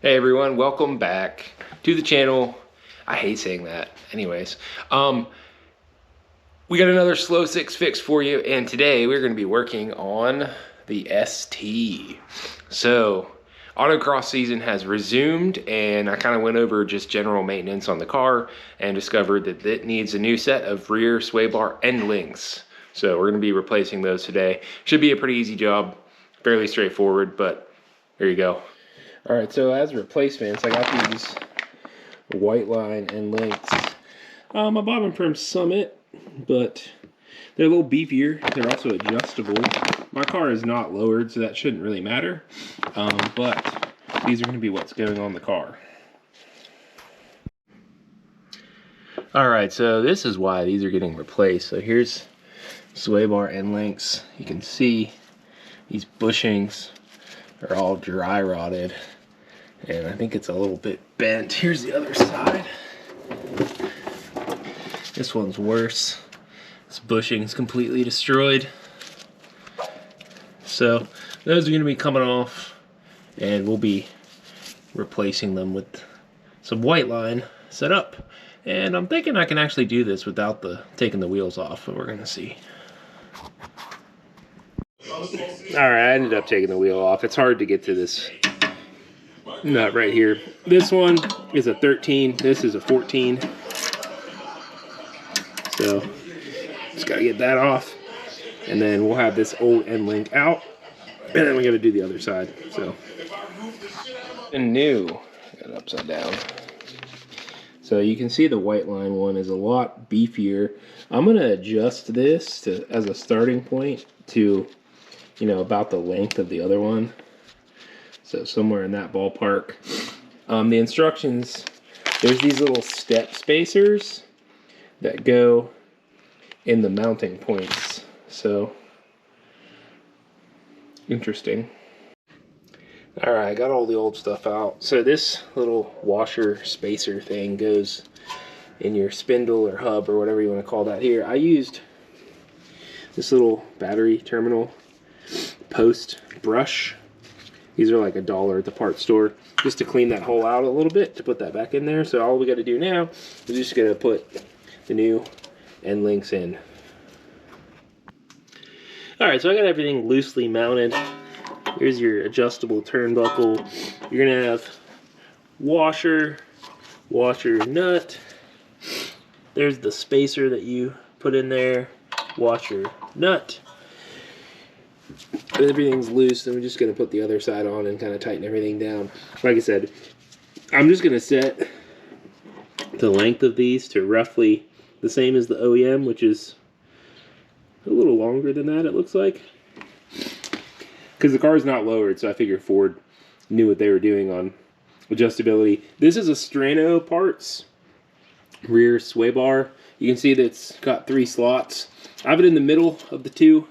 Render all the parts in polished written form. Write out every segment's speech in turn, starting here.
Hey everyone, welcome back to the channel. I hate saying that. Anyways, we got another slow six fix for you, and today we're going to be working on the ST. So, autocross season has resumed, and I kind of went over just general maintenance on the car and discovered that it needs a new set of rear sway bar end links. So we're going to be replacing those today. Should be a pretty easy job, fairly straightforward, but here you go. All right, so as replacements, I got these Whiteline End Links. I bought them from Summit, but they're a little beefier. They're also adjustable. My car is not lowered, so that shouldn't really matter. But these are going to be what's going on the car. All right, so this is why these are getting replaced. So here's sway bar end links. You can see these bushings are all dry rotted, and I think it's a little bit bent. Here's the other side. This one's worse. This bushing's completely destroyed. So those are going to be coming off, and we'll be replacing them with some Whiteline set up. And I'm thinking I can actually do this without taking the wheels off, but we're going to see. Alright, I ended up taking the wheel off. It's hard to get to this nut right here. This one is a 13, this is a 14. So, just gotta get that off. And then we'll have this old end link out. And then we gotta do the other side. So, and new, got it upside down. So you can see the Whiteline one is a lot beefier. I'm gonna adjust this as a starting point to, you know, about the length of the other one. So somewhere in that ballpark. The instructions, there's these little step spacers that go in the mounting points. So, interesting. All right, I got all the old stuff out. So this little washer spacer thing goes in your spindle or hub or whatever you want to call that here. I used this little battery terminal post brush. These are like $1 at the parts store, just to clean that hole out a little bit, to put that back in there. So all we got to do now is just going to put the new end links in. All right, so I got everything loosely mounted. Here's your adjustable turnbuckle. You're gonna have washer nut. There's the spacer that you put in there, washer nut. Everything's loose, and we're just gonna put the other side on and kind of tighten everything down. Like I said, I'm just gonna set the length of these to roughly the same as the OEM, which is a little longer than that, it looks like. Because the car is not lowered, so I figured Ford knew what they were doing on adjustability. This is a Strano parts rear sway bar. You can see that it's got 3 slots. I have it in the middle of the 2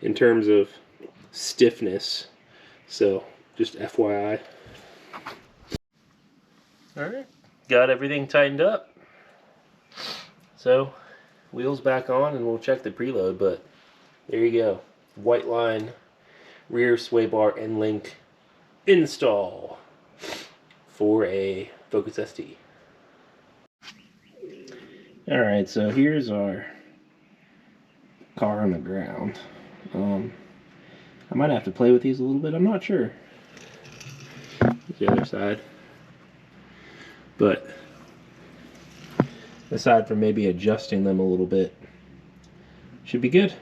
in terms of stiffness. So, just FYI. Alright, got everything tightened up. So, wheels back on, and we'll check the preload, but there you go. Whiteline rear sway bar end link install for a Focus ST. Alright, so here's our car on the ground. I might have to play with these a little bit, I'm not sure. The other side. But aside from maybe adjusting them a little bit, should be good.